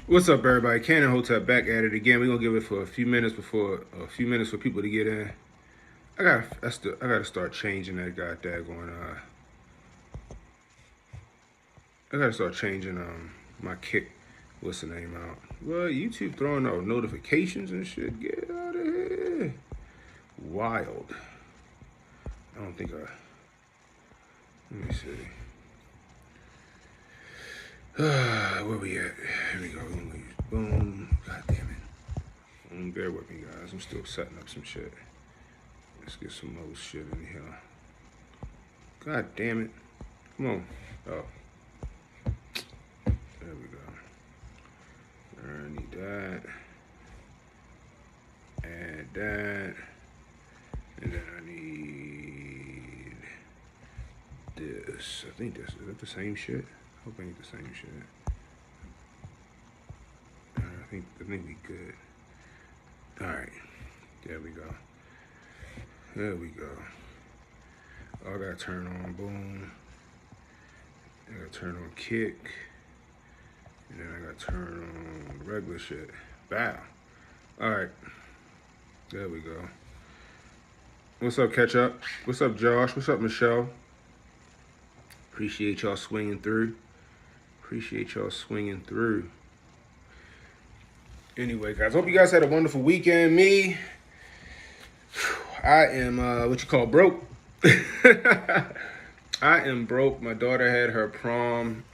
What's up, everybody? Ken and Hotep back at it again. We're gonna give it for a few minutes for people to get in. I gotta start changing that I gotta start changing my kick. What's the name out? Well, YouTube throwing out notifications and shit. Get out of here. Wild. I don't think I. Let me see. Where we at? Here we go. Boom. God damn it. Bear with me, guys. I'm still setting up some shit. Let's get some more shit in here. God damn it. Come on. Oh. There we go. I need that. Add that. And then I need this. I think this. Is that the same shit? I hope it ain't the same shit. I think we good. Alright. There we go. There we go. Oh, I gotta turn on boom. I gotta turn on kick. And then I gotta turn on regular shit. Bow. Alright. There we go. What's up, Catch Up? What's up, Josh? What's up, Michelle? Appreciate y'all swinging through. Anyway, guys, hope you guys had a wonderful weekend. Me, I am what you call broke. I am broke. My daughter had her prom.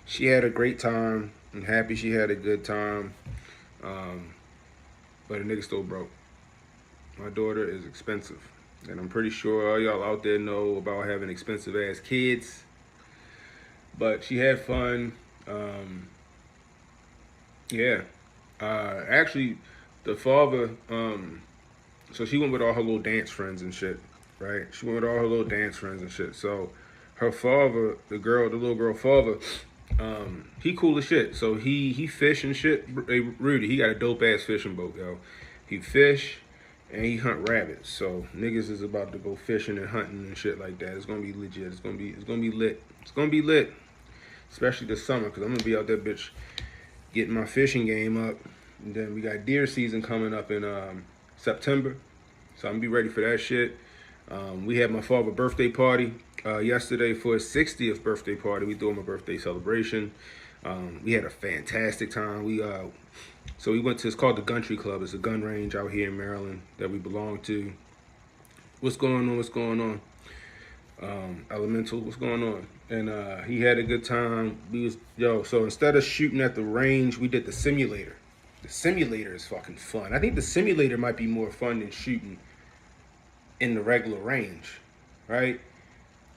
She had a great time. I'm happy she had a good time. But a nigga still broke. My daughter is expensive. And I'm pretty sure all y'all out there know about having expensive ass kids. But she had fun. Yeah. Actually, the father, so she went with all her little dance friends and shit, right? So her father, the little girl father, he cool as shit. So he fish and shit. Hey, Rudy, he got a dope ass fishing boat, yo. He fish and he hunt rabbits. So niggas is about to go fishing and hunting and shit like that. It's gonna be legit. It's gonna be lit. Especially this summer, because I'm gonna be out there, bitch, getting my fishing game up. And then we got deer season coming up in September. So I'm gonna be ready for that shit. We had my father's birthday party yesterday for his 60th birthday party. We threw him a birthday celebration. We had a fantastic time. We went to, it's called the Country Club. It's a gun range out here in Maryland that we belong to. What's going on? Elemental, what's going on? And he had a good time. So instead of shooting at the range, we did the simulator. The simulator is fucking fun. I think the simulator might be more fun than shooting in the regular range, right?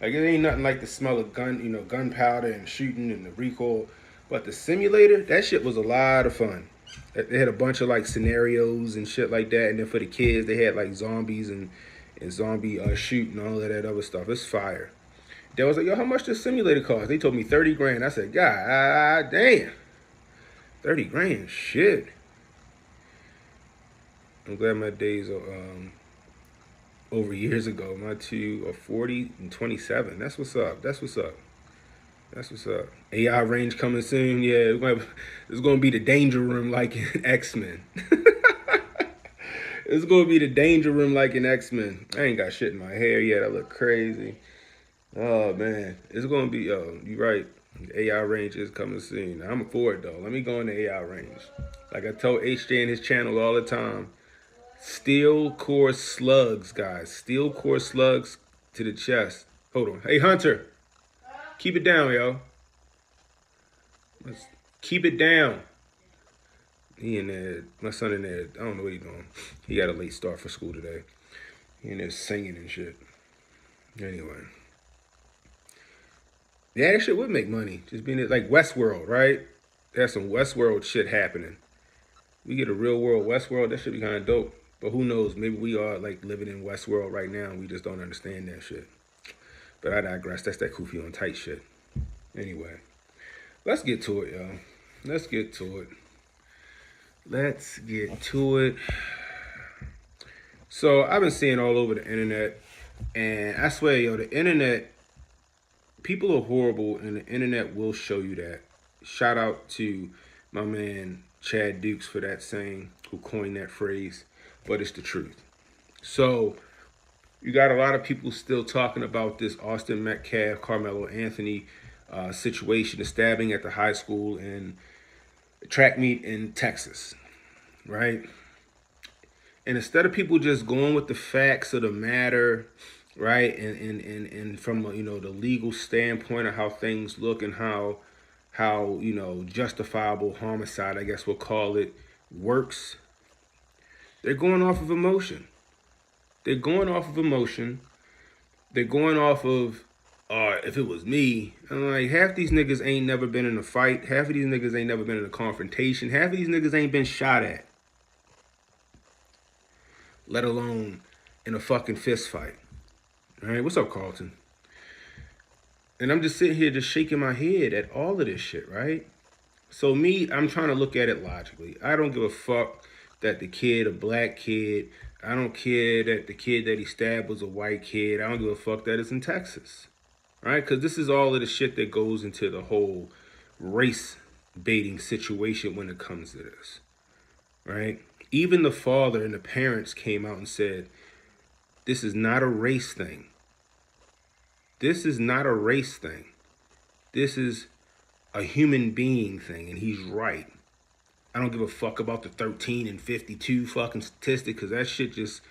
Like, it ain't nothing like the smell of gunpowder and shooting and the recoil. But the simulator, that shit was a lot of fun. They had a bunch of like scenarios and shit like that. And then for the kids, they had like zombies and zombie shoot and all of that other stuff. It's fire. They was like, yo, how much does simulator cost? They told me 30 grand. I said, God damn. 30 grand, shit. I'm glad my days are over years ago. My two are 40 and 27. That's what's up. AI range coming soon. Yeah, it's going to be the danger room like in X-Men. It's going to be the danger room like in X-Men. I ain't got shit in my hair yet. I look crazy. Oh, man. It's going to be, you're right. The AI range is coming soon. I'm for it, though. Let me go in the AI range. Like I told HJ in his channel all the time. Steel core slugs, guys. Steel core slugs to the chest. Hold on. Hey, Hunter. Keep it down, yo. Let's keep it down. He in there. My son in there. I don't know what he's doing. He got a late start for school today. He in there singing and shit. Anyway. Yeah, that shit would make money. Just being like Westworld, right? There's some Westworld shit happening. We get a real world Westworld, that should be kind of dope. But who knows? Maybe we are like living in Westworld right now and we just don't understand that shit. But I digress. That's that Kufi on tight shit. Anyway, let's get to it, y'all. Let's get to it. So I've been seeing all over the internet, and I swear, yo, the internet, people are horrible, and the internet will show you that. Shout out to my man Chad Dukes for that saying, who coined that phrase, but it's the truth. So you got a lot of people still talking about this Austin Metcalf, Karmelo Anthony situation, the stabbing at the high school and track meet in Texas, right? And instead of people just going with the facts of the matter, right, and from the legal standpoint of how things look and how justifiable homicide, I guess we'll call it, works, they're going off of emotion. They're going off of emotion. They're going off of, if it was me. I'm like, half these niggas ain't never been in a fight. Half of these niggas ain't never been in a confrontation. Half of these niggas ain't been shot at, let alone in a fucking fist fight. All right, what's up, Carlton? And I'm just sitting here just shaking my head at all of this shit, right? So me, I'm trying to look at it logically. I don't give a fuck that the kid, a black kid, I don't care that the kid that he stabbed was a white kid. I don't give a fuck that it's in Texas, right? Because this is all of the shit that goes into the whole race baiting situation when it comes to this, right? Even the father and the parents came out and said, this is not a race thing. This is not a race thing. This is a human being thing, and he's right. I don't give a fuck about the 13 and 52 fucking statistic, because that shit just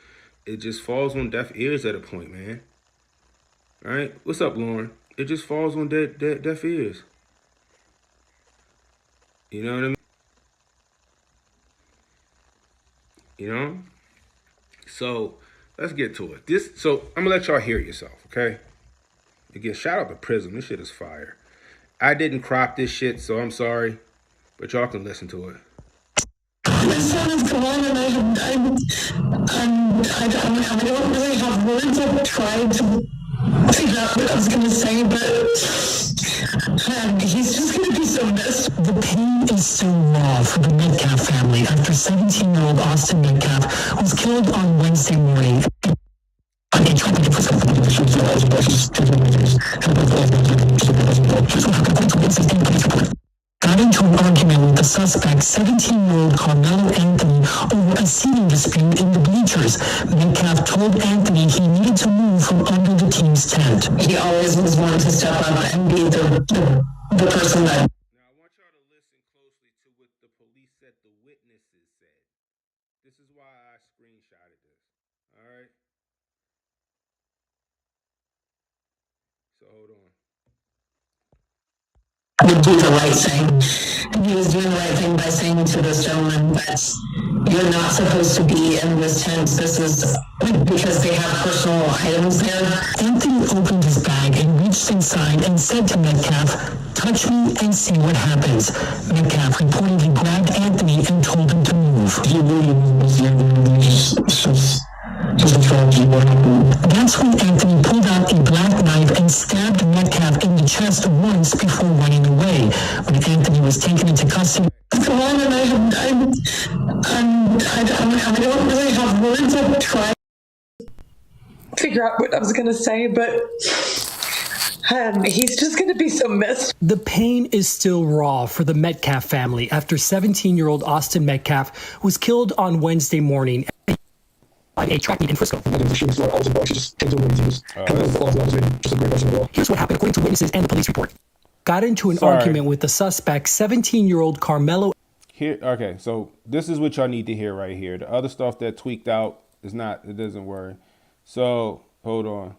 falls on deaf ears at a point, man. All right? What's up, Lauren? It just falls on deaf ears. You know what I mean? You know? So, let's get to it. So, I'm going to let y'all hear it yourself, okay? Again, shout out to Prism. This shit is fire. I didn't crop this shit, so I'm sorry. But y'all can listen to it. My son is gone, and I don't really have words. I've tried to figure out what I was going to say, but he's just going to be so missed. The pain is so raw for the Metcalf family after 17-year-old Austin Metcalf was killed on Wednesday morning. Got into an argument with the suspect, 17-year-old Karmelo Anthony, over a seating dispute in the bleachers. Metcalf told Anthony he needed to move from under the team's tent. He always was one to step up and be the person that... Now, I want y'all to listen closely to what the police said the witnesses said. This is why I screenshotted this. All right? So, hold on. Would do the right thing. And he was doing the right thing by saying to this gentleman that you're not supposed to be in this tent. This is because they have personal items there. Anthony opened his bag and reached inside and said to Metcalf, "Touch me and see what happens." Metcalf reportedly grabbed Anthony and told him to move. He really was That's when Anthony pulled out a black knife and stabbed Metcalf in the chest once before running away. When Anthony was taken into custody, go on, and I don't really have words. I've tried to figure out what I was going to say, but he's just going to be so missed. The pain is still raw for the Metcalf family after 17-year-old Austin Metcalf was killed on Wednesday morning a track meet in Frisco. Here's what happened according to witnesses and the police report. Got into an argument with the suspect, 17-year-old Karmelo. Okay, so this is what y'all need to hear right here. The other stuff that tweaked out is not, it doesn't work. So, hold on.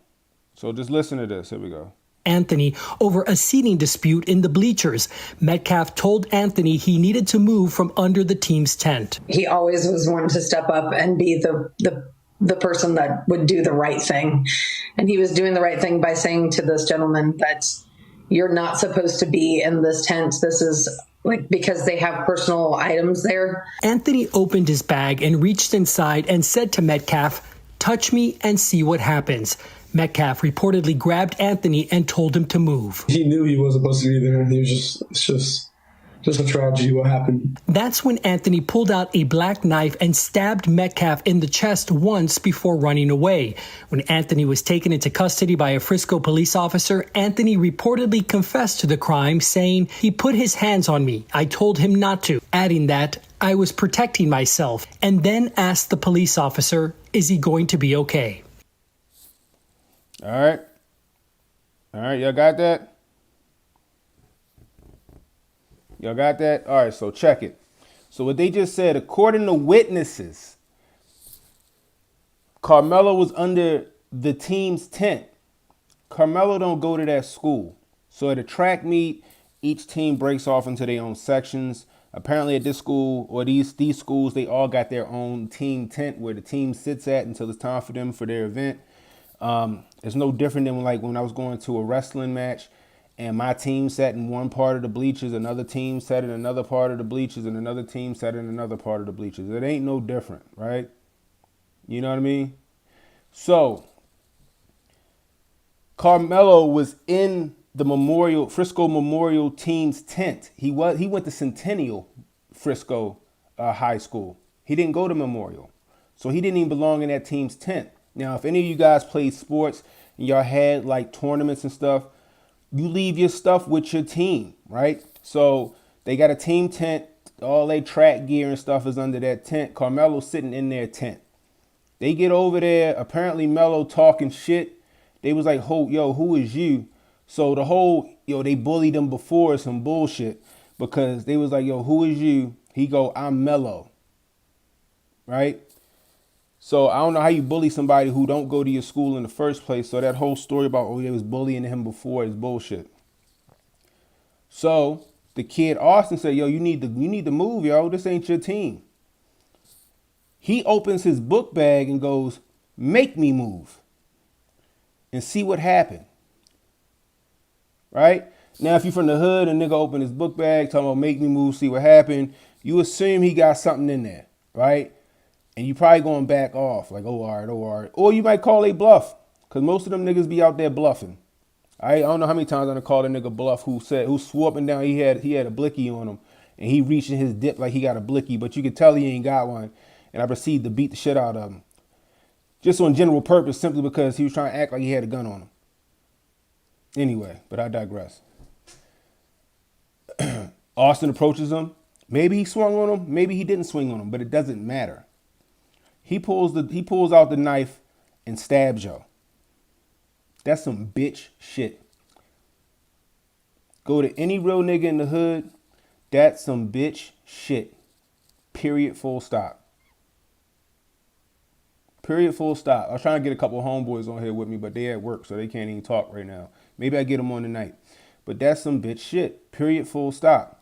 So just listen to this. Here we go. Anthony over a seating dispute in the bleachers. Metcalf told Anthony he needed to move from under the team's tent. He always was one to step up and be the person that would do the right thing. And he was doing the right thing by saying to this gentleman that you're not supposed to be in this tent. This is because they have personal items there. Anthony opened his bag and reached inside and said to Metcalf, "Touch me and see what happens." Metcalf reportedly grabbed Anthony and told him to move. He knew he wasn't supposed to be there. He was just Just a tragedy. What happened? That's when Anthony pulled out a black knife and stabbed Metcalf in the chest once before running away. When Anthony was taken into custody by a Frisco police officer, Anthony reportedly confessed to the crime, saying, "He put his hands on me. I told him not to," adding that, "I was protecting myself," and then asked the police officer, "Is he going to be okay?" All right, y'all got that? Y'all got that? All right, so check it. So what they just said, according to witnesses, Karmelo was under the team's tent. Karmelo don't go to that school. So at a track meet, each team breaks off into their own sections. Apparently at this school, or these schools, they all got their own team tent where the team sits at until it's time for them for their event. It's no different than like when I was going to a wrestling match and my team sat in one part of the bleachers, another team sat in another part of the bleachers, and another team sat in another part of the bleachers. It ain't no different, right? You know what I mean? So Karmelo was in the Frisco Memorial team's tent. He went to Centennial Frisco High School. He didn't go to Memorial. So he didn't even belong in that team's tent. Now, if any of you guys played sports and y'all had like tournaments and stuff, you leave your stuff with your team, right? So they got a team tent. All their track gear and stuff is under that tent. Karmelo's sitting in their tent. They get over there. Apparently Melo talking shit. They was like, yo, who is you? So the whole, they bullied him before some bullshit because they was like, yo, who is you? He go, I'm Melo, right? So I don't know how you bully somebody who don't go to your school in the first place. So that whole story about, they was bullying him before is bullshit. So the kid Austin said, yo, you need to move, yo. This ain't your team. He opens his book bag and goes, make me move and see what happened. Right? Now, if you're from the hood and nigga open his book bag, talking about make me move, see what happened, you assume he got something in there, right? And you probably going back off like, oh, all right. Or you might call a bluff because most of them niggas be out there bluffing. I don't know how many times I'm going to call a nigga bluff who swore up and down he had a blicky on him and he reached in his dip like he got a blicky, but you could tell he ain't got one. And I proceeded to beat the shit out of him. Just on general purpose, simply because he was trying to act like he had a gun on him. Anyway, but I digress. Austin approaches him. Maybe he swung on him. Maybe he didn't swing on him, but it doesn't matter. He pulls out the knife and stabs Joe. That's some bitch shit. Go to any real nigga in the hood. That's some bitch shit. Period. Full stop. Period. Full stop. I was trying to get a couple of homeboys on here with me, but they at work, so they can't even talk right now. Maybe I get them on tonight. But that's some bitch shit. Period. Full stop.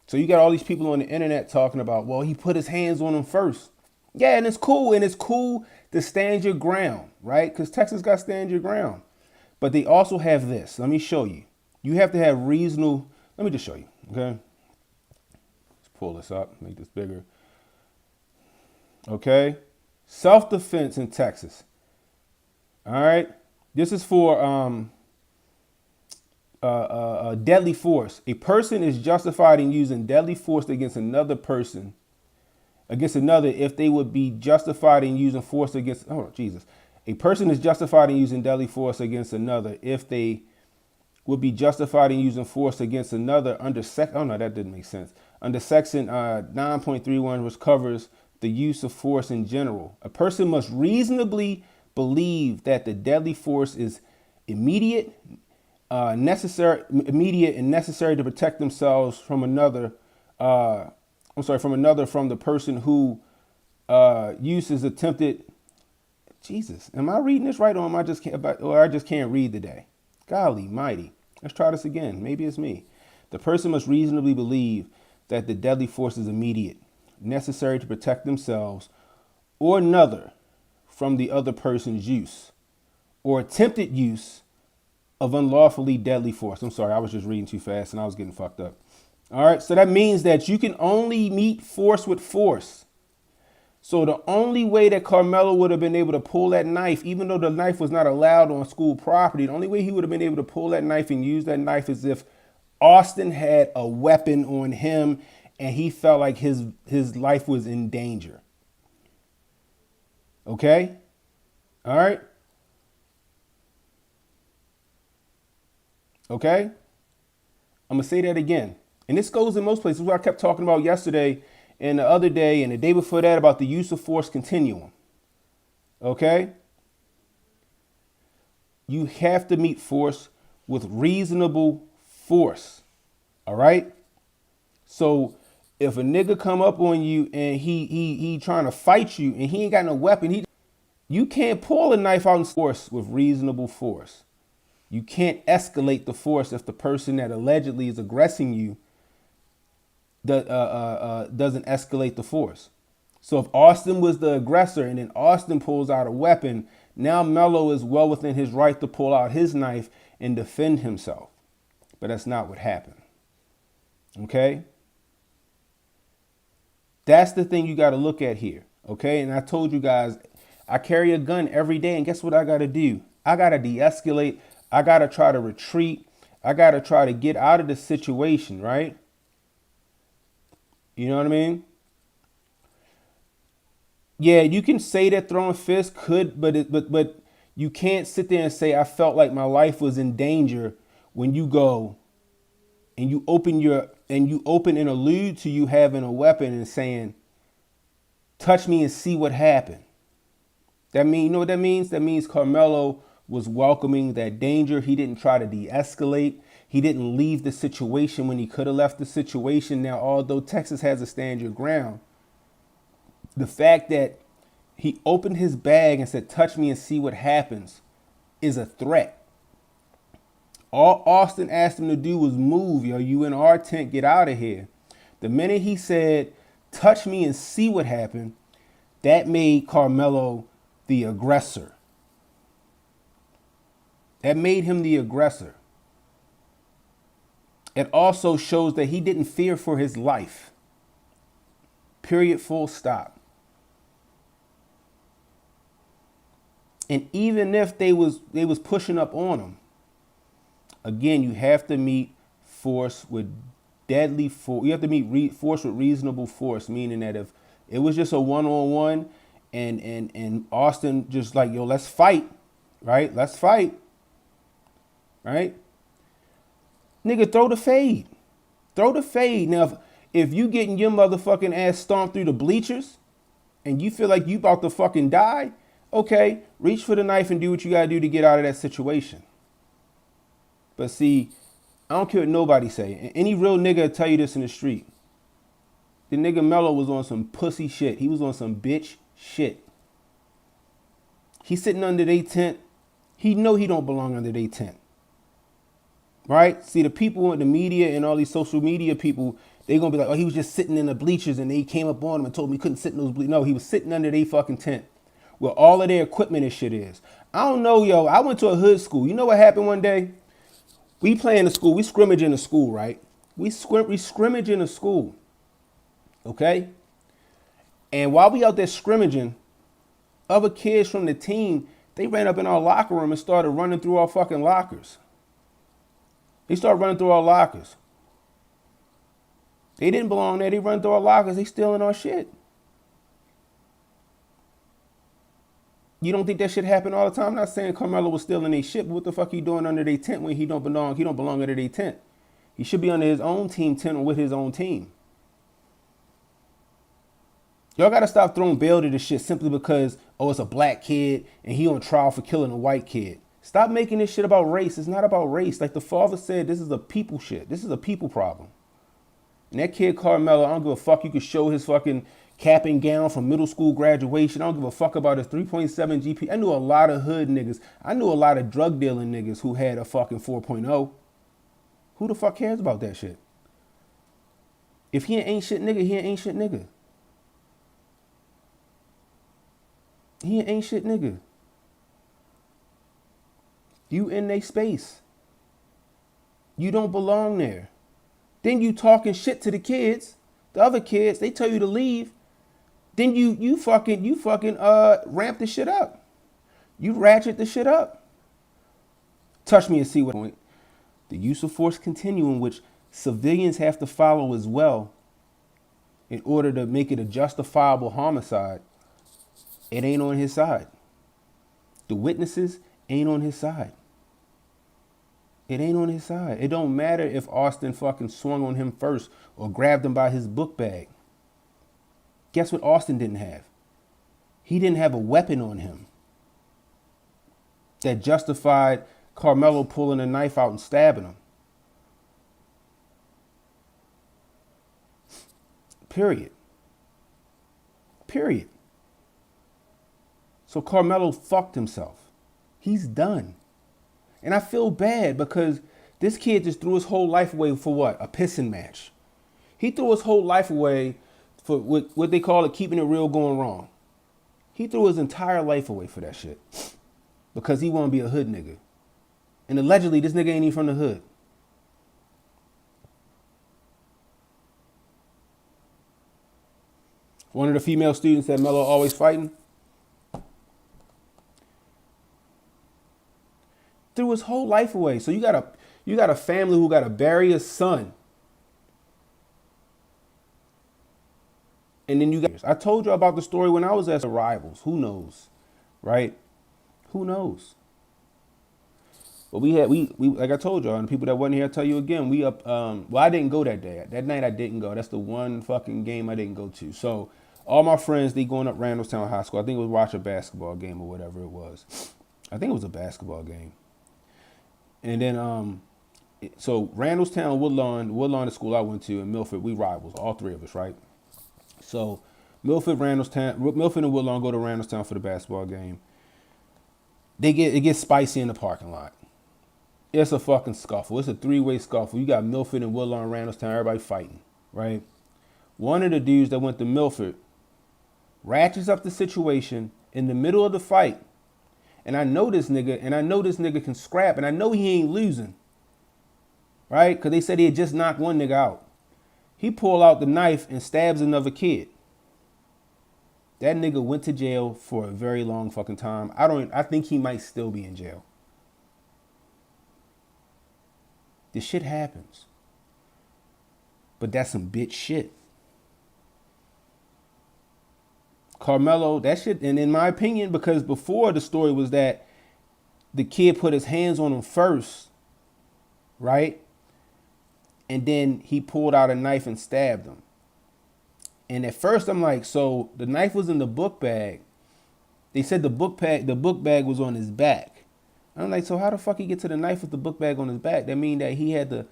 So you got all these people on the internet talking about, well, he put his hands on him first. Yeah, and it's cool. And it's cool to stand your ground, right? Because Texas got stand your ground. But they also have this. Let me show you. You have to have reasonable. Let me just show you. Okay. Let's pull this up. Make this bigger. Okay. Self-defense in Texas. All right. This is for deadly force. A person is justified in using deadly force against another person, if they would be justified in using force against, A person is justified in using deadly force against another if they would be justified in using force against another under that didn't make sense. Under section 9.31, which covers the use of force in general. A person must reasonably believe that the deadly force is immediate and necessary to protect themselves from another. From the person who uses attempted. Jesus, am I reading this right, or I just can't read today? Golly mighty. Let's try this again. Maybe it's me. The person must reasonably believe that the deadly force is immediate, necessary to protect themselves or another from the other person's use or attempted use of unlawfully deadly force. I'm sorry, I was just reading too fast and I was getting fucked up. All right, so that means that you can only meet force with force. So the only way that Karmelo would have been able to pull that knife, even though the knife was not allowed on school property, the only way he would have been able to pull that knife and use that knife is if Austin had a weapon on him and he felt like his life was in danger. Okay? All right? Okay? I'm going to say that again. And this goes in most places. What I kept talking about yesterday and the other day and the day before that about the use of force continuum. Okay? You have to meet force with reasonable force. All right? So if a nigga come up on you and he trying to fight you and he ain't got no weapon, you can't pull a knife out in force with reasonable force. You can't escalate the force if the person that allegedly is aggressing you doesn't escalate the force. So if Austin was the aggressor and then Austin pulls out a weapon, now Melo is well within his right to pull out his knife and defend himself. But that's not what happened. Okay? That's the thing you got to look at here. Okay? And I told you guys, I carry a gun every day. And guess what I got to do? I got to de-escalate. I got to try to retreat. I got to try to get out of the situation, right? You know what I mean? Yeah, you can say that throwing fists could, but you can't sit there and say I felt like my life was in danger when you go and you open and allude to you having a weapon and saying, touch me and see what happened. That mean, you know what that means? That means Karmelo was welcoming that danger. He didn't try to de-escalate. He didn't leave the situation when he could have left the situation. Now, although Texas has a stand your ground, the fact that he opened his bag and said, touch me and see what happens is a threat. All Austin asked him to do was move, yo. You in our tent, get out of here. The minute he said, touch me and see what happened, that made Karmelo the aggressor. That made him the aggressor. It also shows that he didn't fear for his life. Period, full stop. And even if they was pushing up on him, again, you have to meet force with deadly force. You have to meet force with reasonable force, meaning that if it was just a one-on-one and Austin just like, yo, let's fight, right? Let's fight, right? Nigga, throw the fade. Throw the fade. Now, if you getting your motherfucking ass stomped through the bleachers and you feel like you about to fucking die, okay, reach for the knife and do what you gotta do to get out of that situation. But see, I don't care what nobody say. Any real nigga will tell you this in the street. The nigga Melo was on some pussy shit. He was on some bitch shit. He's sitting under their tent. He know he don't belong under their tent. Right? See, the people in the media and all these social media people, they gonna be like, oh, he was just sitting in the bleachers and they came up on him and told him he couldn't sit in those bleachers. No, he was sitting under their fucking tent where all of their equipment and shit is. I don't know, yo. I went to a hood school. You know what happened one day? We play in the school. We scrimmage in the school, right? We scrimmage in the school. Okay? And while we out there scrimmaging, other kids from the team, they ran up in our locker room and started running through our fucking lockers. They started running through our lockers. They didn't belong there. They run through our lockers. They stealing our shit. You don't think that shit happen all the time? I'm not saying Karmelo was stealing their shit, but what the fuck he doing under their tent when he don't belong under their tent? He should be under his own team tent or with his own team. Y'all gotta stop throwing bail to this shit simply because, oh, it's a black kid and he on trial for killing a white kid. Stop making this shit about race. It's not about race. Like the father said, this is a people shit. This is a people problem. And that kid Karmelo, I don't give a fuck. You could show his fucking cap and gown from middle school graduation. I don't give a fuck about his 3.7 GP. I knew a lot of hood niggas. I knew a lot of drug dealing niggas who had a fucking 4.0. Who the fuck cares about that shit? If he ain't shit nigga, he ain't shit nigga. He ain't shit nigga. You in they space. You don't belong there. Then you talking shit to the kids. The other kids, they tell you to leave. Then you fucking ramp the shit up. You ratchet the shit up. Touch me and see what point. The use of force continuum, which civilians have to follow as well in order to make it a justifiable homicide, it ain't on his side. The witnesses ain't on his side. It ain't on his side. It don't matter if Austin fucking swung on him first or grabbed him by his book bag. Guess what Austin didn't have? He didn't have a weapon on him that justified Karmelo pulling a knife out and stabbing him. Period. Period. So Karmelo fucked himself. He's done. And I feel bad because this kid just threw his whole life away for what? A pissing match. He threw his whole life away for what they call it, keeping it real going wrong. He threw his entire life away for that shit because he want to be a hood nigga. And allegedly, this nigga ain't even from the hood. One of the female students that Melo always fighting threw his whole life away. So you got a family who got to bury a son. And then I told you about the story when I was at the Rivals. Who knows, right? Who knows? But we like I told y'all, and people that wasn't here, I tell you again, we up. Well, I didn't go that day. That night I didn't go. That's the one fucking game I didn't go to. So all my friends, they going up Randallstown High School. I think it was watch a basketball game or whatever it was. I think it was a basketball game. And then so Randallstown, Woodlawn, the school I went to, and Milford, we rivals, all three of us, right? So Milford and Woodlawn go to Randallstown for the basketball game. It gets spicy in the parking lot. It's a fucking scuffle. It's a three-way scuffle. You got Milford and Woodlawn, Randallstown, everybody fighting, right? One of the dudes that went to Milford ratchets up the situation in the middle of the fight. And I know this nigga can scrap, and I know he ain't losing, right? Because they said he had just knocked one nigga out. He pulled out the knife and stabs another kid. That nigga went to jail for a very long fucking time. I think he might still be in jail. This shit happens. But that's some bitch shit. Karmelo, that shit, and in my opinion, because before the story was that the kid put his hands on him first, right? And then he pulled out a knife and stabbed him. And at first I'm like, so the knife was in the book bag. They said the book bag was on his back. I'm like, so how the fuck he get to the knife with the book bag on his back? That mean that he had to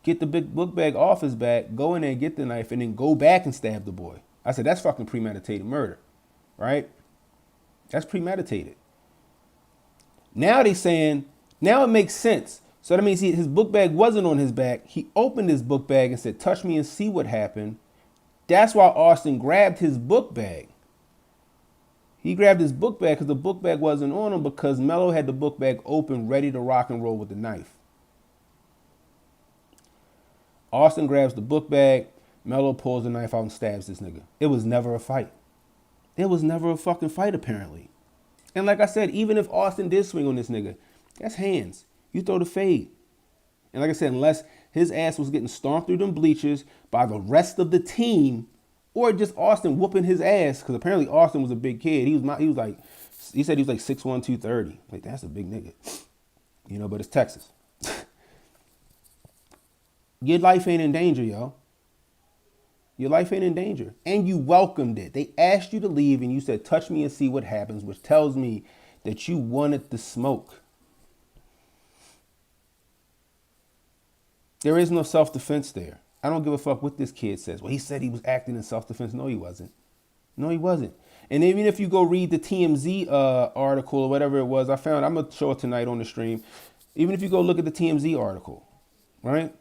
get the big book bag off his back, go in there and get the knife, and then go back and stab the boy. I said, that's fucking premeditated murder, right? That's premeditated. Now they saying, now it makes sense. So that means his book bag wasn't on his back. He opened his book bag and said, touch me and see what happened. That's why Austin grabbed his book bag. He grabbed his book bag because the book bag wasn't on him because Melo had the book bag open, ready to rock and roll with the knife. Austin grabs the book bag. Melo pulls the knife out and stabs this nigga. It was never a fight. It was never a fucking fight, apparently. And like I said, even if Austin did swing on this nigga, that's hands. You throw the fade. And like I said, unless his ass was getting stomped through them bleachers by the rest of the team, or just Austin whooping his ass, because apparently Austin was a big kid. He said he was like 6'1", 230. Like, that's a big nigga. You know, but it's Texas. Your life ain't in danger, yo. Your life ain't in danger. And you welcomed it. They asked you to leave and you said, touch me and see what happens, which tells me that you wanted the smoke. There is no self-defense there. I don't give a fuck what this kid says. Well, he said he was acting in self-defense. No, he wasn't. No, he wasn't. And even if you go read the TMZ article or whatever it was, I'm going to show it tonight on the stream. Even if you go look at the TMZ article, right?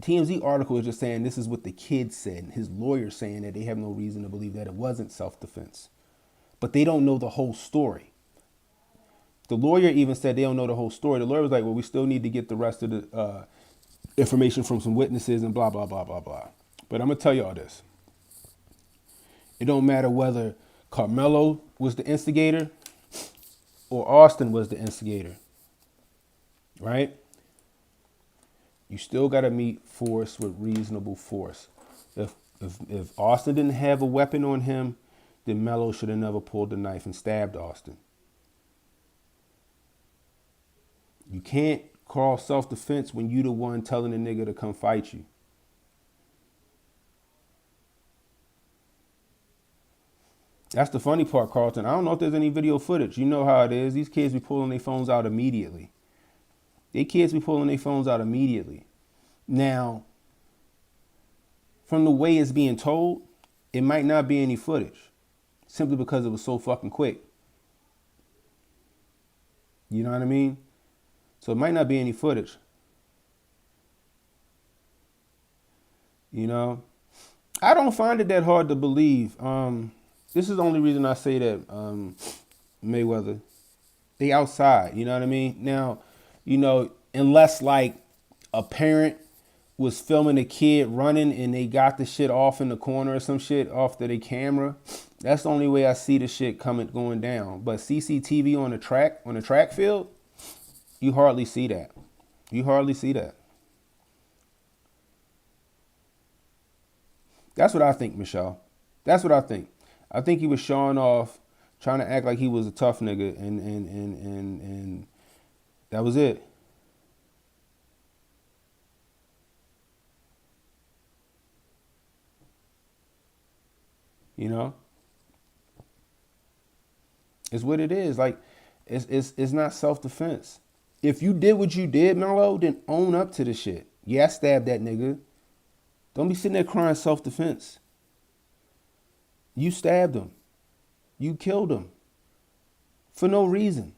TMZ article is just saying this is what the kid said. His lawyer saying that they have no reason to believe that it wasn't self-defense. But they don't know the whole story. The lawyer even said they don't know the whole story. The lawyer was like, well, we still need to get the rest of the information from some witnesses and blah, blah, blah, blah, blah. But I'm going to tell y'all this. It don't matter whether Karmelo was the instigator or Austin was the instigator. right? You still got to meet force with reasonable force. If Austin didn't have a weapon on him, then Melo should have never pulled the knife and stabbed Austin. You can't call self-defense when you the one telling the nigga to come fight you. That's the funny part, Carlton. I don't know if there's any video footage. You know how it is. These kids be pulling their phones out immediately. Now, from the way it's being told, it might not be any footage. Simply because it was so fucking quick. You know what I mean? So it might not be any footage. You know? I don't find it that hard to believe. This is the only reason I say that Mayweather, they outside, you know what I mean? Now, you know, unless like a parent was filming a kid running and they got the shit off in the corner or some shit off to their camera, that's the only way I see the shit going down. But CCTV on the track field, you hardly see that. That's what I think, Michelle. That's what I think. I think he was showing off, trying to act like he was a tough nigga, and that was it. You know? It's what it is. Like, it's not self-defense. If you did what you did, Melo, then own up to the shit. Yeah, I stabbed that nigga. Don't be sitting there crying self-defense. You stabbed him. You killed him. For no reason.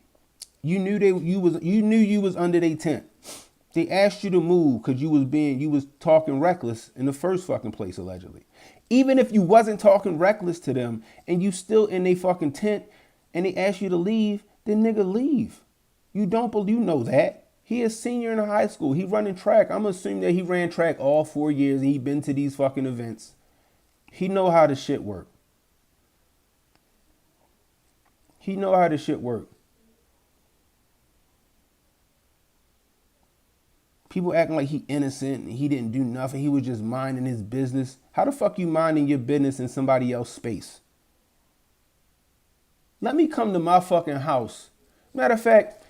You knew you was under their tent. They asked you to move because you was talking reckless in the first fucking place, allegedly. Even if you wasn't talking reckless to them and you still in their fucking tent and they asked you to leave, then nigga leave. You know that. He is senior in high school. He running track. I'm assuming that he ran track all 4 years and he been to these fucking events. He know how the shit work. People acting like he innocent and he didn't do nothing. He was just minding his business. How the fuck you minding your business in somebody else's space? Let me come to my fucking house. Matter of fact,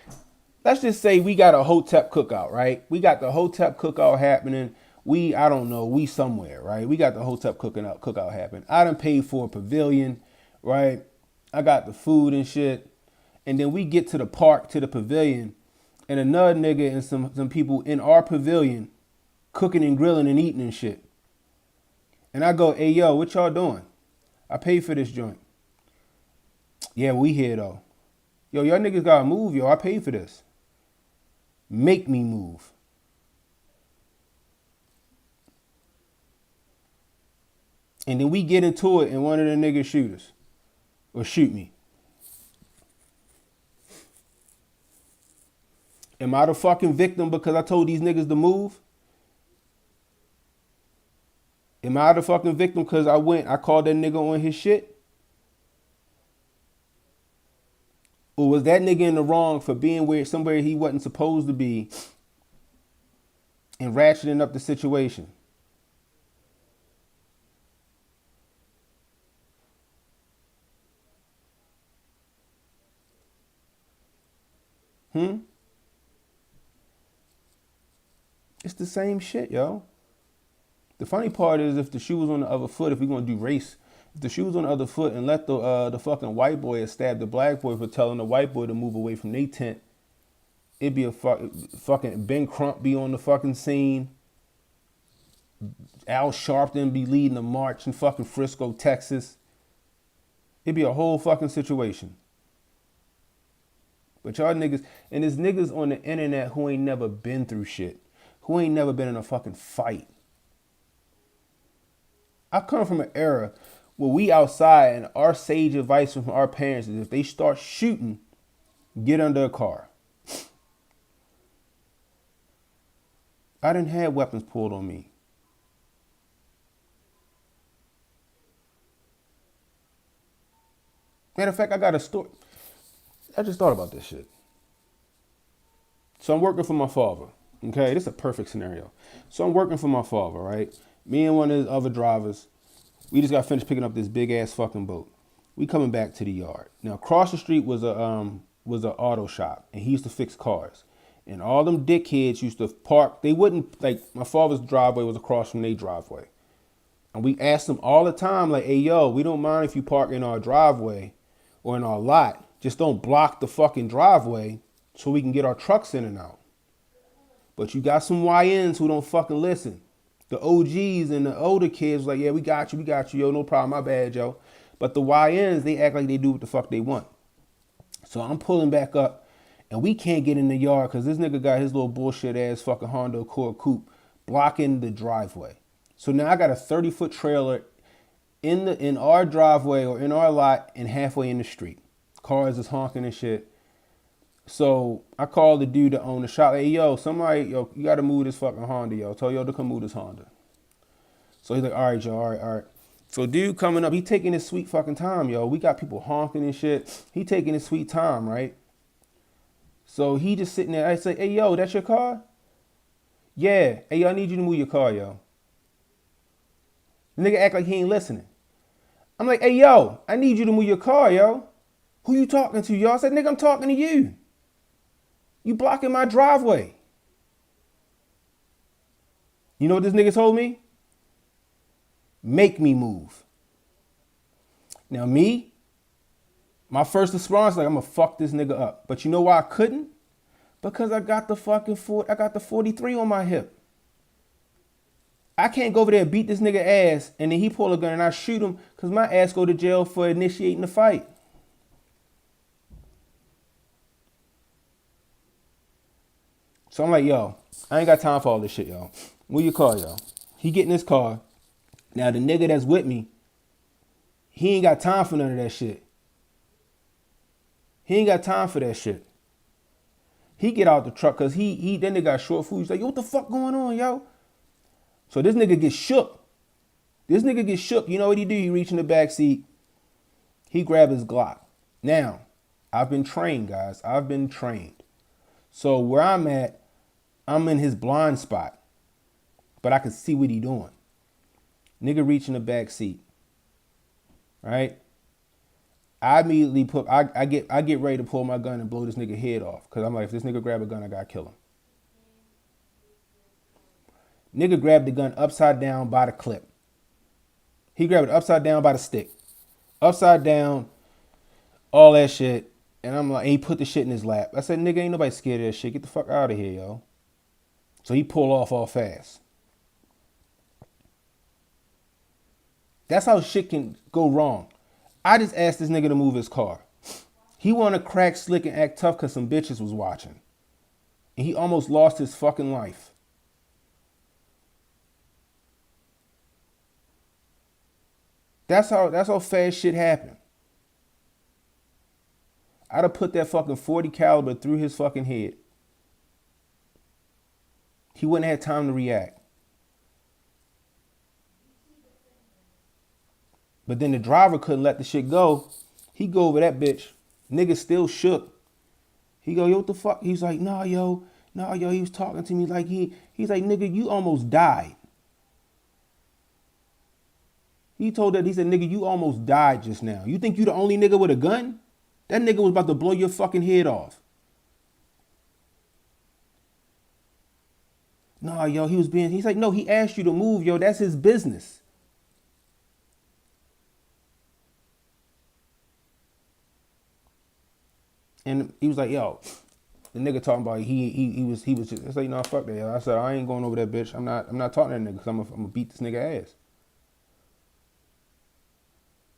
let's just say we got a Hotep cookout, right? We got the Hotep cookout happening. We somewhere, right? We got the Hotep cookout happening. I done paid for a pavilion, right? I got the food and shit. And then we get to the park, to the pavilion, and another nigga and some people in our pavilion cooking and grilling and eating and shit. And I go, hey, yo, what y'all doing? I paid for this joint. Yeah, we here, though. Yo, y'all niggas gotta move, yo. I paid for this. Make me move. And then we get into it and one of the niggas shoot us. Or shoot me. Am I the fucking victim because I told these niggas to move? Am I the fucking victim because I called that nigga on his shit? Or was that nigga in the wrong for being somewhere he wasn't supposed to be and ratcheting up the situation? It's the same shit, yo. The funny part is if the shoe was on the other foot, if we're going to do race, if the shoe was on the other foot and let the fucking white boy have stabbed the black boy for telling the white boy to move away from their tent, it'd be a fucking Ben Crump be on the fucking scene. Al Sharpton be leading the march in fucking Frisco, Texas. It'd be a whole fucking situation. But y'all niggas, and there's niggas on the internet who ain't never been through shit. Who ain't never been in a fucking fight. I come from an era where we outside and our sage advice from our parents is if they start shooting, get under a car. I didn't have weapons pulled on me. Matter of fact, I got a story. I just thought about this shit. So I'm working for my father. Okay, this is a perfect scenario. So I'm working for my father, right? Me and one of his other drivers, we just got finished picking up this big ass fucking boat. We coming back to the yard. Now across the street was a auto shop, and he used to fix cars. And all them dickheads used to park. They wouldn't, like, my father's driveway was across from their driveway. And we asked them all the time, like, hey, yo, we don't mind if you park in our driveway or in our lot. Just don't block the fucking driveway so we can get our trucks in and out. But you got some YNs who don't fucking listen. The OGs and the older kids like, yeah, we got you, yo, no problem, my bad, yo. But the YNs, they act like they do what the fuck they want. So I'm pulling back up, and we can't get in the yard because this nigga got his little bullshit ass fucking Honda Accord coupe blocking the driveway. So now I got a 30-foot trailer in our driveway or in our lot and halfway in the street. Cars is honking and shit. So I called the dude that owned the shop. Hey, yo, you got to move this fucking Honda, yo. Tell yo to come move this Honda. So he's like, all right, yo, all right. So dude coming up, he taking his sweet fucking time, yo. We got people honking and shit. He taking his sweet time, right? So he just sitting there. I say, hey, yo, that's your car? Yeah. Hey, yo, I need you to move your car, yo. The nigga act like he ain't listening. I'm like, hey, yo, I need you to move your car, yo. Who you talking to, yo? I said, nigga, I'm talking to you. You blocking my driveway. You know what this nigga told me? Make me move. Now my first response, like, I'm gonna fuck this nigga up. But you know why I couldn't? Because I got the 43 on my hip. I can't go over there and beat this nigga ass and then he pull a gun and I shoot him because my ass go to jail for initiating the fight. So I'm like, yo, I ain't got time for all this shit, yo. Move your car, yo. He get in his car. Now the nigga that's with me, he ain't got time for none of that shit. He ain't got time for that shit. He get out the truck because he then they got short food. He's like, yo, what the fuck going on, yo? So this nigga gets shook. You know what he do? He reach in the back seat. He grab his Glock. Now, I've been trained, guys. I've been trained. So where I'm at, I'm in his blind spot. But I can see what he doing. Nigga reach in the back seat. Right? I immediately I get ready to pull my gun and blow this nigga head off. Because I'm like, if this nigga grab a gun, I gotta kill him. Nigga grabbed the gun upside down by the clip. He grabbed it upside down by the stick. Upside down, all that shit. And I'm like, he put the shit in his lap. I said, nigga, ain't nobody scared of that shit. Get the fuck out of here, yo. So he pulled off all fast. That's how shit can go wrong. I just asked this nigga to move his car. He wanna crack slick and act tough because some bitches was watching. And he almost lost his fucking life. That's how fast shit happened. I'd have put that fucking 40 caliber through his fucking head. He wouldn't have had time to react. But then the driver couldn't let the shit go. He go over that bitch. Nigga still shook. He go, yo, what the fuck? He's like, nah, yo. He was talking to me like he's like, nigga, you almost died. He said, nigga, you almost died just now. You think you the only nigga with a gun? That nigga was about to blow your fucking head off. Nah, yo, he's like, no, he asked you to move, yo, that's his business. And he was like, yo, the nigga talking about he was just, it's like, nah, fuck that, yo. I said, I ain't going over that bitch. I'm not talking to that nigga because I'm gonna beat this nigga ass.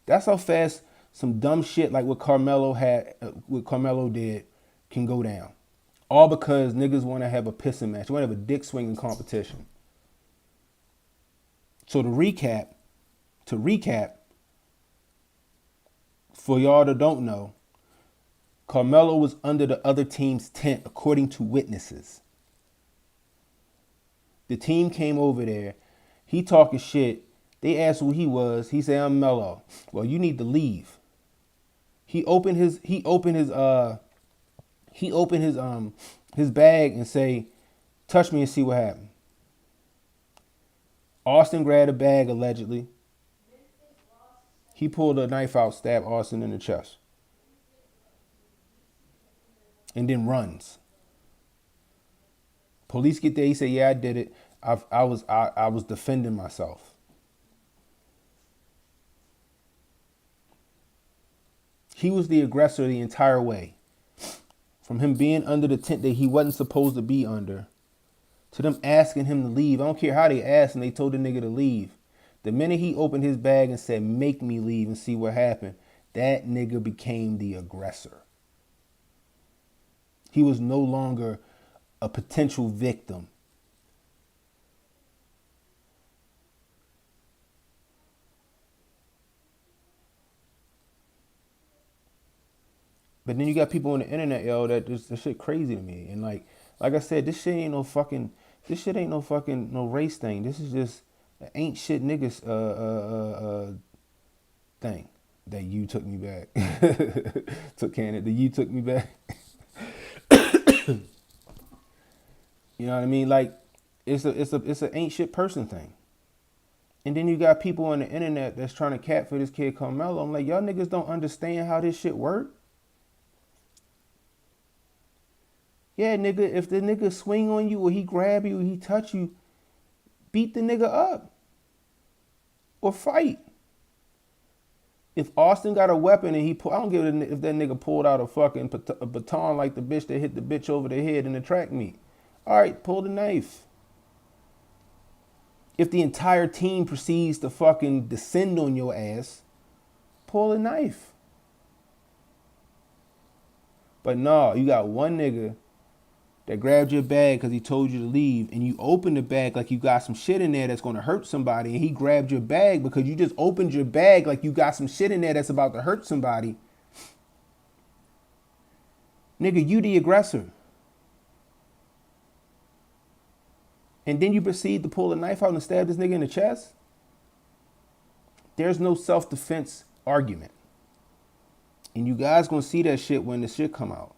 That's how fast some dumb shit like what Karmelo did can go down. All because niggas want to have a pissing match. They want to have a dick swinging competition. So to recap, for y'all that don't know, Karmelo was under the other team's tent according to witnesses. The team came over there. He talking shit. They asked who he was. He said, I'm Mello. Well, you need to leave. He opened his his bag and say, touch me and see what happened. Austin grabbed a bag allegedly. He pulled a knife out, stabbed Austin in the chest, and then runs. Police get there. He said, "Yeah, I did it. I was defending myself." He was the aggressor the entire way, from him being under the tent that he wasn't supposed to be under, to them asking him to leave. I don't care how they asked, and they told the nigga to leave. The minute he opened his bag and said, "Make me leave and see what happened," that nigga became the aggressor. He was no longer a potential victim. But then you got people on the internet, yo, that just this shit crazy to me. And like I said, this shit ain't no fucking no race thing. This is just an ain't shit niggas thing. That you took me back. Took Canada. You took me back. You know what I mean? Like it's a ain't shit person thing. And then you got people on the internet that's trying to cat for this kid Karmelo. I'm like, y'all niggas don't understand how this shit work. Yeah, nigga, if the nigga swing on you or he grab you or he touch you, beat the nigga up. Or fight. If Austin got a weapon and I don't give a if that nigga pulled out a baton like the bitch that hit the bitch over the head in the track meet. All right, pull the knife. If the entire team proceeds to fucking descend on your ass, pull a knife. But no, you got one nigga that grabbed your bag because he told you to leave, and you open the bag like you got some shit in there that's going to hurt somebody, and he grabbed your bag because you just opened your bag like you got some shit in there that's about to hurt somebody. Nigga, you the aggressor. And then you proceed to pull a knife out and stab this nigga in the chest. There's no self-defense argument. And you guys gonna see that shit when the shit come out.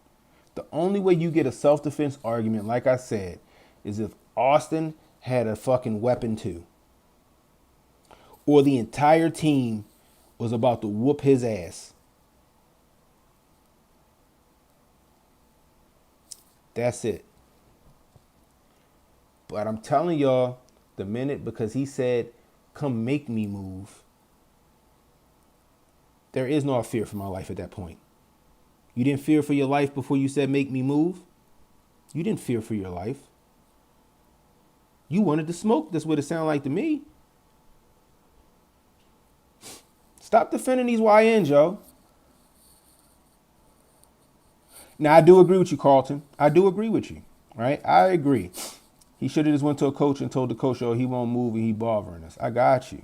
The only way you get a self-defense argument, like I said, is if Austin had a fucking weapon too. Or the entire team was about to whoop his ass. That's it. But I'm telling y'all, the minute, because he said, "Come make me move," there is no fear for my life at that point. You didn't fear for your life before you said, "Make me move"? You didn't fear for your life. You wanted to smoke. That's what it sounded like to me. Stop defending these YNs, yo. Now, I do agree with you, Carlton. I do agree with you, right? I agree. He should have just went to a coach and told the coach, "Oh, he won't move and he bothering us." I got you.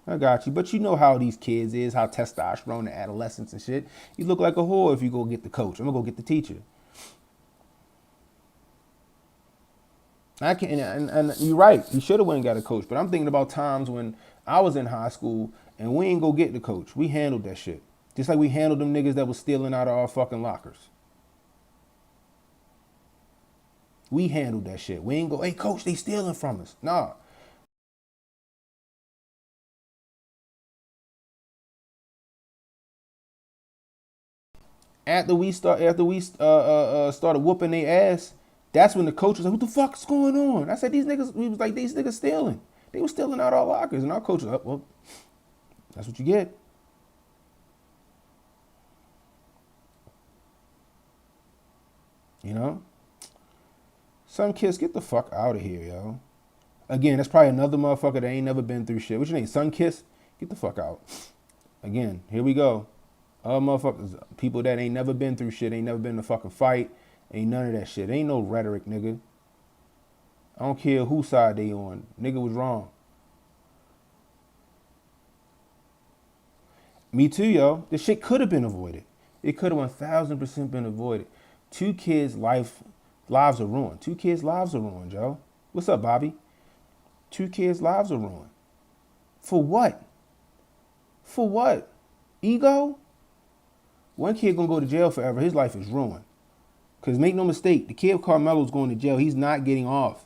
But you know how these kids is, how testosterone and adolescence and shit. You look like a whore if you go get the coach. I'm going to go get the teacher. And you're right. He should have went and got a coach. But I'm thinking about times when I was in high school and we ain't go get the coach. We handled that shit. Just like we handled them niggas that was stealing out of our fucking lockers. We handled that shit. We ain't go, "Hey, coach, they stealing from us." Nah. After we started whooping their ass, that's when the coach was like, "What the fuck's going on?" I said, "These niggas stealing. They were stealing out our lockers." And our coach was like, "Well, that's what you get." You know? Some kids, get the fuck out of here, yo. Again, that's probably another motherfucker that ain't never been through shit. What's your name? Sunkiss? Get the fuck out. Again, here we go. Motherfuckers, people that ain't never been through shit, ain't never been in a fucking fight, ain't none of that shit. Ain't no rhetoric, nigga. I don't care whose side they on. Nigga was wrong. Me too, yo. This shit could have been avoided. It could have 1,000% been avoided. 2 kids' lives are ruined. 2 kids' lives are ruined, yo. What's up, Bobby? 2 kids' lives are ruined. For what? For what? Ego? One kid gonna go to jail forever. His life is ruined. Because make no mistake, the kid Karmelo's going to jail. He's not getting off.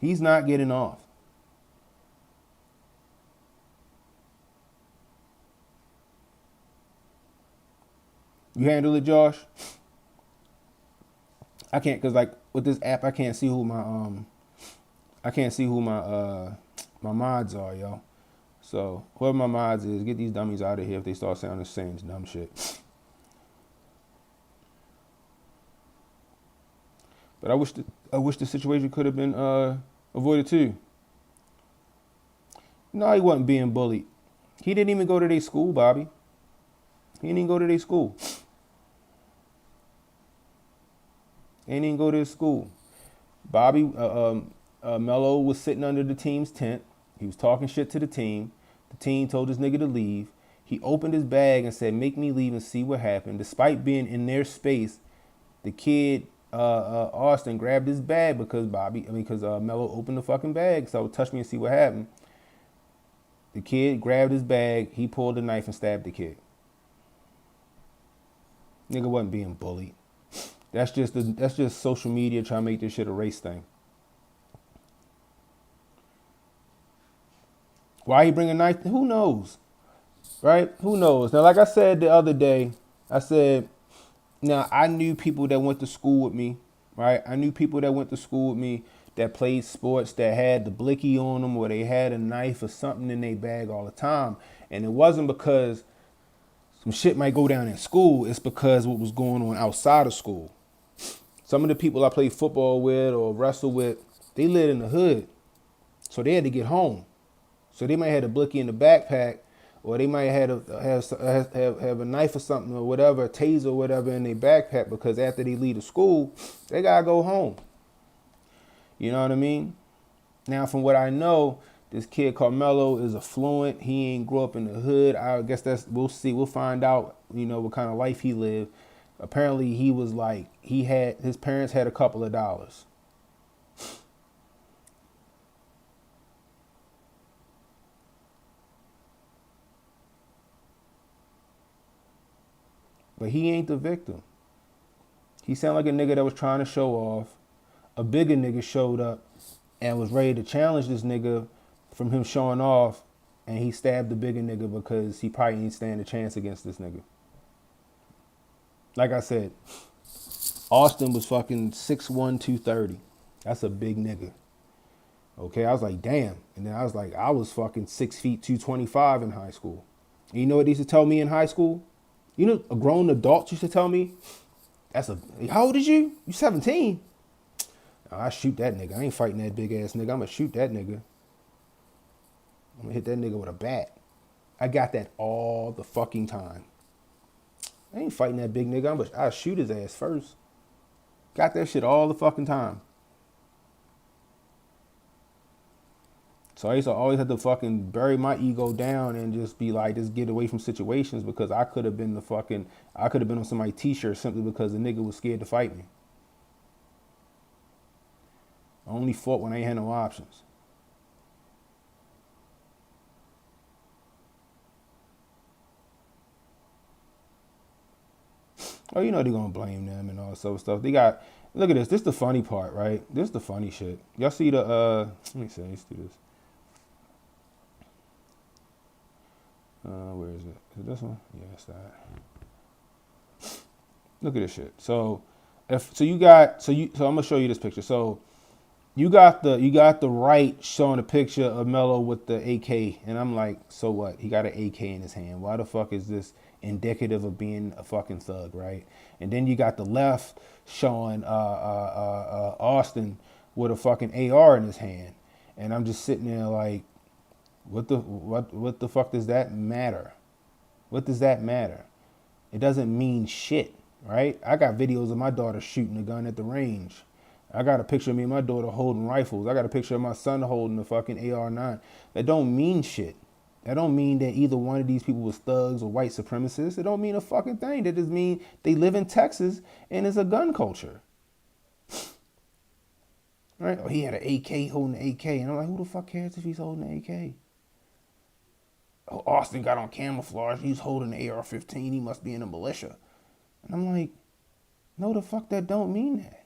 He's not getting off. You handle it, Josh? I can't, cause like with this app, I can't see who my my mods are, yo. So whoever my mods is, get these dummies out of here if they start sounding the same dumb shit. But I wish the situation could have been avoided too. No, he wasn't being bullied. He didn't even go to their school, Bobby. He didn't even go to their school. He didn't even go to his school. Bobby, Melo was sitting under the team's tent. He was talking shit to the team. The team told this nigga to leave. He opened his bag and said, "Make me leave and see what happened." Despite being in their space, the kid, Austin, grabbed his bag because Melo opened the fucking bag. So touch me and see what happened. The kid grabbed his bag. He pulled a knife and stabbed the kid. Nigga wasn't being bullied. That's just social media trying to make this shit a race thing. Why he bring a knife? Who knows? Right? Who knows? Now, like I said the other day, I said, now I knew people that went to school with me, right? I knew people that went to school with me that played sports that had the blicky on them or they had a knife or something in their bag all the time. And it wasn't because some shit might go down in school. It's because what was going on outside of school. Some of the people I played football with or wrestle with, they lived in the hood. So they had to get home. So they might have a blicky in the backpack, or they might have a knife or something or whatever, a taser or whatever in their backpack, because after they leave the school, they gotta go home. You know what I mean? Now, from what I know, this kid Karmelo is affluent. He ain't grew up in the hood. I guess we'll see. We'll find out, what kind of life he lived. Apparently, he was like, his parents had a couple of dollars. But he ain't the victim. He sounded like a nigga that was trying to show off. A bigger nigga showed up and was ready to challenge this nigga from him showing off, and he stabbed the bigger nigga because he probably didn't stand a chance against this nigga. Like I said, Austin was fucking 6'1", 230. That's a big nigga. Okay, I was like, damn. And then I was like, I was fucking 6 feet, 225 in high school. And you know what they used to tell me in high school? A grown adult used to tell me, how old is you? You 17. I shoot that nigga. I ain't fighting that big ass nigga. I'm gonna shoot that nigga. I'm gonna hit that nigga with a bat. I got that all the fucking time. I ain't fighting that big nigga. I'll shoot his ass first. Got that shit all the fucking time. So I used to always have to fucking bury my ego down and just be like, just get away from situations, because I could have been on somebody's t-shirt simply because the nigga was scared to fight me. I only fought when I ain't had no options. Oh, they're gonna blame them and all this other stuff. Look at this. This is the funny part, right? This is the funny shit. Y'all see the, let me see, let's do this. Where is it? Is it this one? Yeah, it's that. Look at this shit. So I'm gonna show you this picture. So you got the right showing a picture of Melo with the AK, and I'm like, so what? He got an AK in his hand. Why the fuck is this indicative of being a fucking thug, right? And then you got the left showing Austin with a fucking AR in his hand, and I'm just sitting there like, what the fuck does that matter? What does that matter? It doesn't mean shit, right? I got videos of my daughter shooting a gun at the range. I got a picture of me and my daughter holding rifles. I got a picture of my son holding a fucking AR-9. That don't mean shit. That don't mean that either one of these people was thugs or white supremacists. It don't mean a fucking thing. That just mean they live in Texas and it's a gun culture. Right? Oh, he had an AK holding an AK. And I'm like, who the fuck cares if he's holding an AK? Oh, Austin got on camouflage. He's holding an AR-15. He must be in a militia. And I'm like, No, the fuck that don't mean that.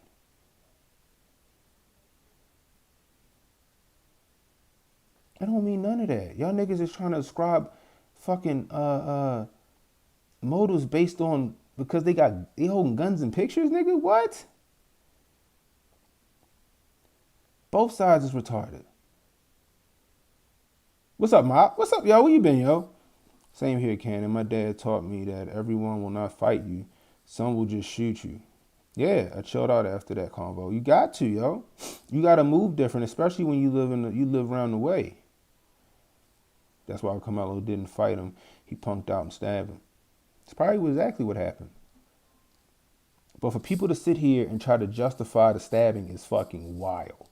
That don't mean none of that. Y'all niggas is trying to ascribe fucking motives based on because they holding guns and pictures, nigga. What? Both sides is retarded. What's up, Mop? What's up, yo? Where you been, yo? Same here, Cannon. My dad taught me that everyone will not fight you. Some will just shoot you. Yeah, I chilled out after that convo. You got to, yo. You got to move different, especially when you live around the way. That's why Karmelo didn't fight him. He punked out and stabbed him. It's probably exactly what happened. But for people to sit here and try to justify the stabbing is fucking wild.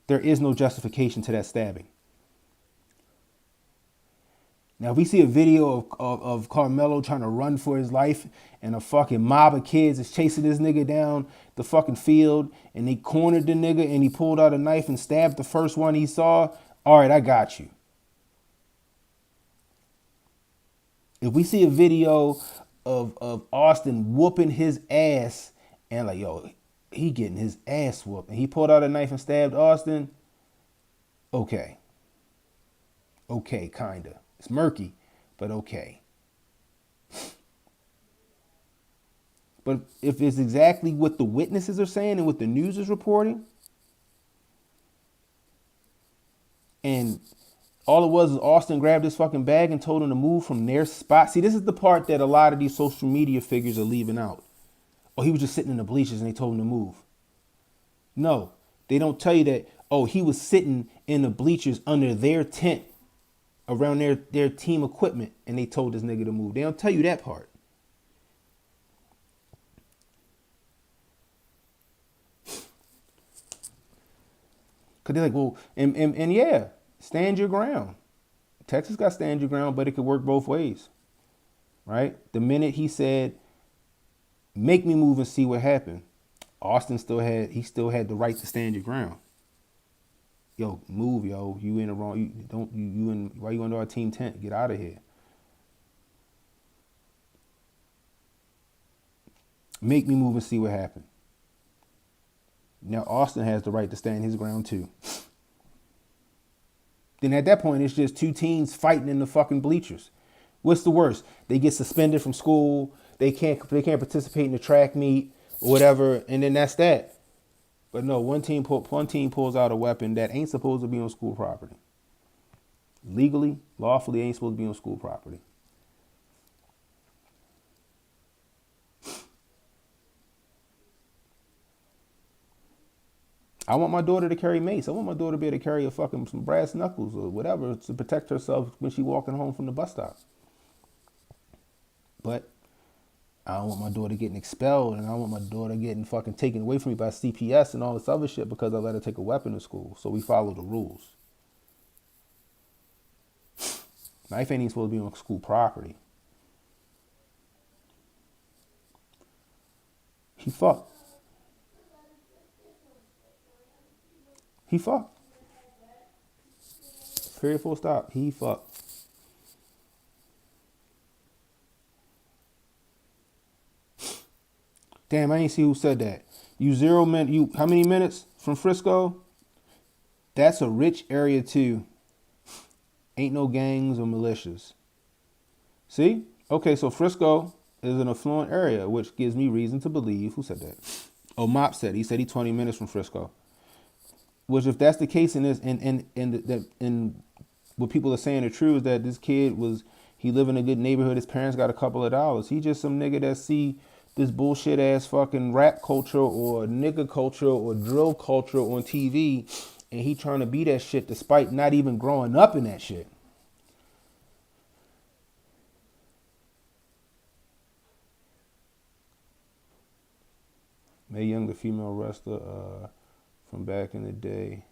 There is no justification to that stabbing. Now, if we see a video of Karmelo trying to run for his life and a fucking mob of kids is chasing this nigga down the fucking field and they cornered the nigga and he pulled out a knife and stabbed the first one he saw, all right, I got you. If we see a video of Austin whooping his ass and like, yo, he getting his ass whooped and he pulled out a knife and stabbed Austin, okay. Okay, kinda. It's murky, but okay. But if it's exactly what the witnesses are saying and what the news is reporting, and all it was is Austin grabbed his fucking bag and told him to move from their spot. See, this is the part that a lot of these social media figures are leaving out. Oh, he was just sitting in the bleachers and they told him to move. No, they don't tell you that, oh, he was sitting in the bleachers under their tent around their team equipment and they told this nigga to move. They don't tell you that part. Cause they're like, well, and yeah, stand your ground. Texas got stand your ground, but it could work both ways. Right? The minute he said, make me move and see what happened, Austin still had the right to stand your ground. Yo, move, yo. You in the wrong. Why you under our team tent? Get out of here. Make me move and see what happened. Now Austin has the right to stand his ground too. Then at that point, it's just two teams fighting in the fucking bleachers. What's the worst? They get suspended from school. They can't participate in the track meet or whatever, and then that's that. But no, one team pulls out a weapon that ain't supposed to be on school property. Legally, lawfully ain't supposed to be on school property. I want my daughter to carry mace. I want my daughter to be able to carry some brass knuckles or whatever to protect herself when she's walking home from the bus stop. But I don't want my daughter getting expelled and I don't want my daughter getting fucking taken away from me by CPS and all this other shit because I let her take a weapon to school. So we follow the rules. Knife ain't even supposed to be on school property. He fucked. Period, full stop. He fucked. Damn, I ain't see who said that. How many minutes from Frisco? That's a rich area too. Ain't no gangs or militias. See? Okay, so Frisco is an affluent area, which gives me reason to believe. Who said that? Oh, Mop said. He said he's 20 minutes from Frisco. Which, if that's the case, and what people are saying are true, is that this kid he live in a good neighborhood. His parents got a couple of dollars. He just some nigga that see this bullshit ass fucking rap culture or nigga culture or drill culture on TV, and he trying to be that shit despite not even growing up in that shit. Mae Young, the female wrestler from back in the day,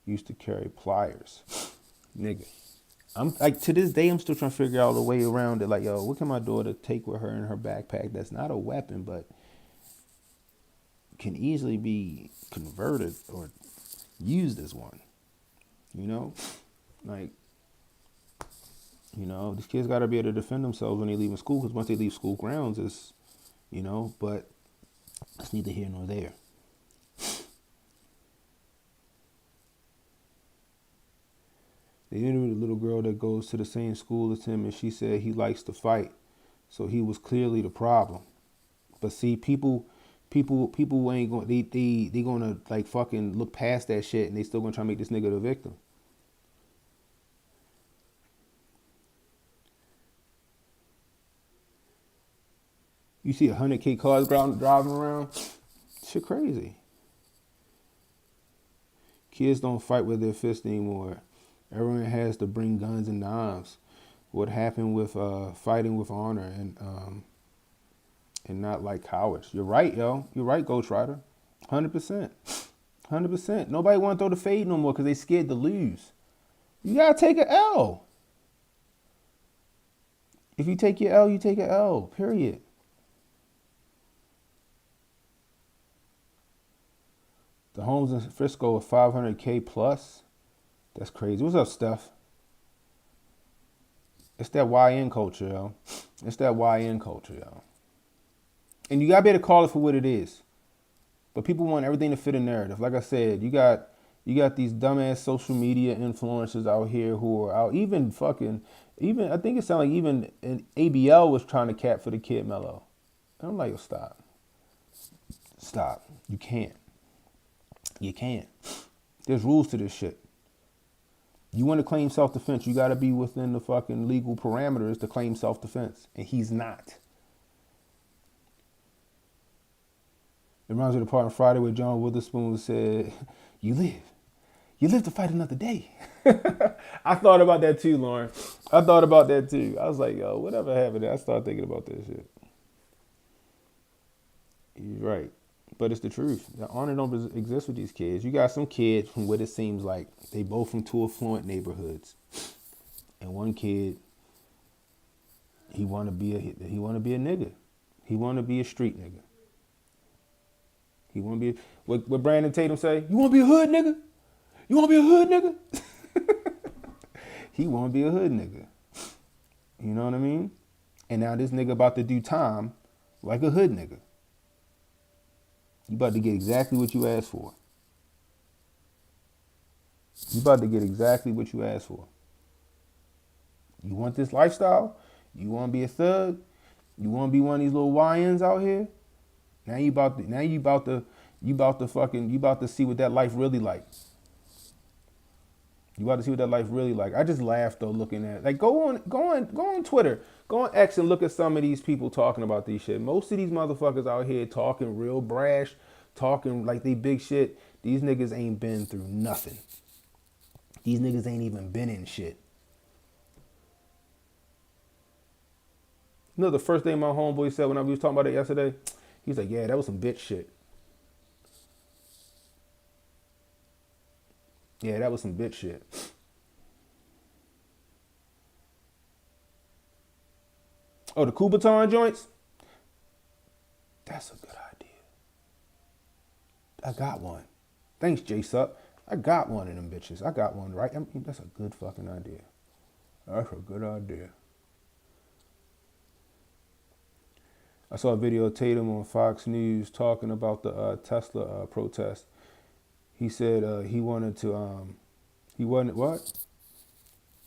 used to carry pliers. Nigga. I'm like, to this day, I'm still trying to figure out a way around it. Like, yo, what can my daughter take with her in her backpack that's not a weapon, but can easily be converted or used as one? You know? Like, these kids got to be able to defend themselves when they leave school, because once they leave school grounds, but That's neither here nor there. They interviewed a little girl that goes to the same school as him, and she said he likes to fight, so he was clearly the problem. But see, people ain't going. They gonna like fucking look past that shit, and they still gonna try to make this nigga the victim. You see 100K cars driving around, shit crazy. Kids don't fight with their fists anymore. Everyone has to bring guns and knives. What happened with fighting with honor and not like cowards? You're right, yo. You're right, Ghost Rider. 100%. 100%. Nobody want to throw the fade no more because they scared to lose. You gotta take an L. If you take your L, you take an L. Period. The homes in Frisco are 500K plus. That's crazy. What's up, Steph? It's that YN culture, yo. It's that YN culture, yo. And you gotta be able to call it for what it is. But people want everything to fit a narrative. Like I said, you got these dumbass social media influencers out here who are out. Even I think it sounded like even an ABL was trying to cap for the kid Mello. And I'm like, yo, stop. Stop. You can't. You can't. There's rules to this shit. You want to claim self-defense, you got to be within the fucking legal parameters to claim self-defense. And he's not. It reminds me of the part on Friday where John Witherspoon said, you live to fight another day. I thought about that too, Lauren. I thought about that too. I was like, yo, whatever happened? I started thinking about that shit. He's right. But it's the truth. The honor don't exist with these kids. You got some kids from what it seems like they both from two affluent neighborhoods, and one kid he want to be a nigga. He want to be a street nigga. He want to be what Brandon Tatum say. You want to be a hood nigga? You want to be a hood nigga? He want to be a hood nigga. You know what I mean? And now this nigga about to do time like a hood nigga. You about to get exactly what you asked for. You about to get exactly what you asked for. You want this lifestyle? You want to be a thug? You want to be one of these little YNs out here? Now you about to see what that life really like. You about to see what that life really like. I just laughed though looking at like go on Twitter, go on X and look at some of these people talking about these shit. Most of these motherfuckers out here talking real brash, talking like they big shit. These niggas ain't been through nothing. These niggas ain't even been in shit. You know the first thing my homeboy said when we was talking about it yesterday? He's like, yeah, that was some bitch shit. Yeah, that was some bitch shit. Oh, the Kubaton joints? That's a good idea. I got one. Thanks, J-Sup. I got one of them bitches. I got one, right? I mean, that's a good fucking idea. That's a good idea. I saw a video of Tatum on Fox News talking about the Tesla protest. He said he wanted to, he wasn't, what?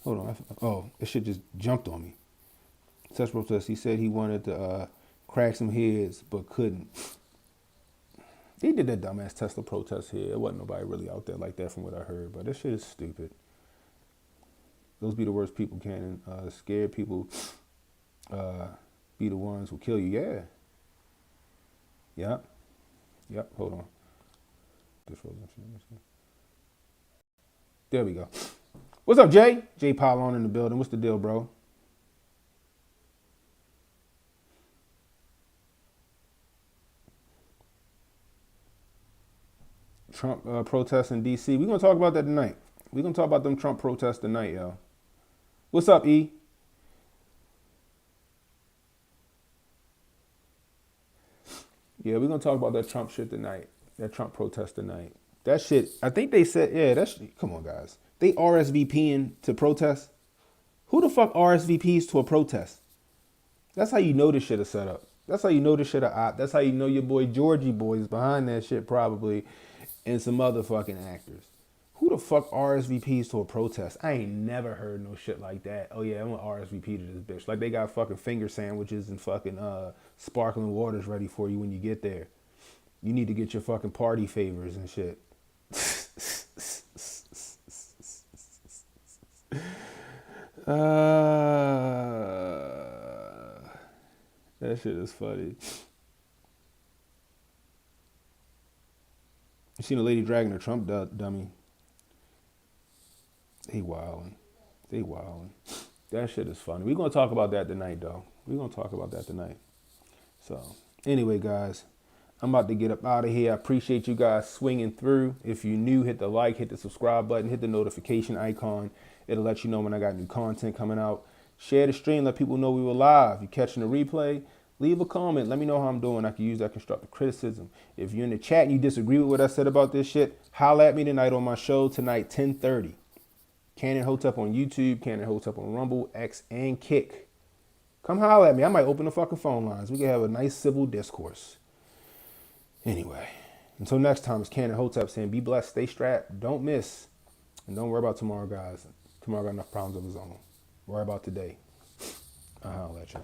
Hold on. Oh, this shit just jumped on me. Tesla protest. He said he wanted to crack some heads, but couldn't. They did that dumbass Tesla protest here. It wasn't nobody really out there like that from what I heard, but this shit is stupid. Those be the worst people, Cannon. Scared people be the ones who kill you. Yeah. Yep. Hold on. There we go. What's up, Jay? Jay Pylon in the building. What's the deal, bro? Trump protests in D.C. We're going to talk about that tonight. We're going to talk about them Trump protests tonight, yo. What's up, E? Yeah, we're going to talk about that Trump shit tonight. That Trump protest tonight. That shit, I think they said, yeah, that's, come on, guys. They RSVPing to protest? Who the fuck RSVPs to a protest? That's how you know this shit is set up. That's how you know the shit a op. That's how you know your boy Georgie boy is behind that shit probably, and some other fucking actors. Who the fuck RSVPs to a protest? I ain't never heard no shit like that. Oh yeah, I'm gonna RSVP to this bitch. Like they got fucking finger sandwiches and fucking sparkling waters ready for you when you get there. You need to get your fucking party favors and shit. That shit is funny. You seen a lady dragging a Trump dummy? They wildin'. They wildin'. That shit is funny. We're gonna talk about that tonight, though. We're gonna talk about that tonight. So, anyway, guys, I'm about to get up out of here. I appreciate you guys swinging through. If you're new, hit the like, hit the subscribe button, hit the notification icon. It'll let you know when I got new content coming out. Share the stream, let people know we were live. You catching the replay, leave a comment. Let me know how I'm doing. I can use that constructive criticism. If you're in the chat and you disagree with what I said about this shit, holla at me tonight on my show tonight, 10:30. Canon Hotep on YouTube, Canon Hotep on Rumble, X, and Kick. Come holla at me. I might open the fucking phone lines. We can have a nice civil discourse. Anyway, until next time, it's Canon Hotep saying be blessed, stay strapped, don't miss, and don't worry about tomorrow, guys. Tomorrow got enough problems of his own. Worry about today. I'll let y'all.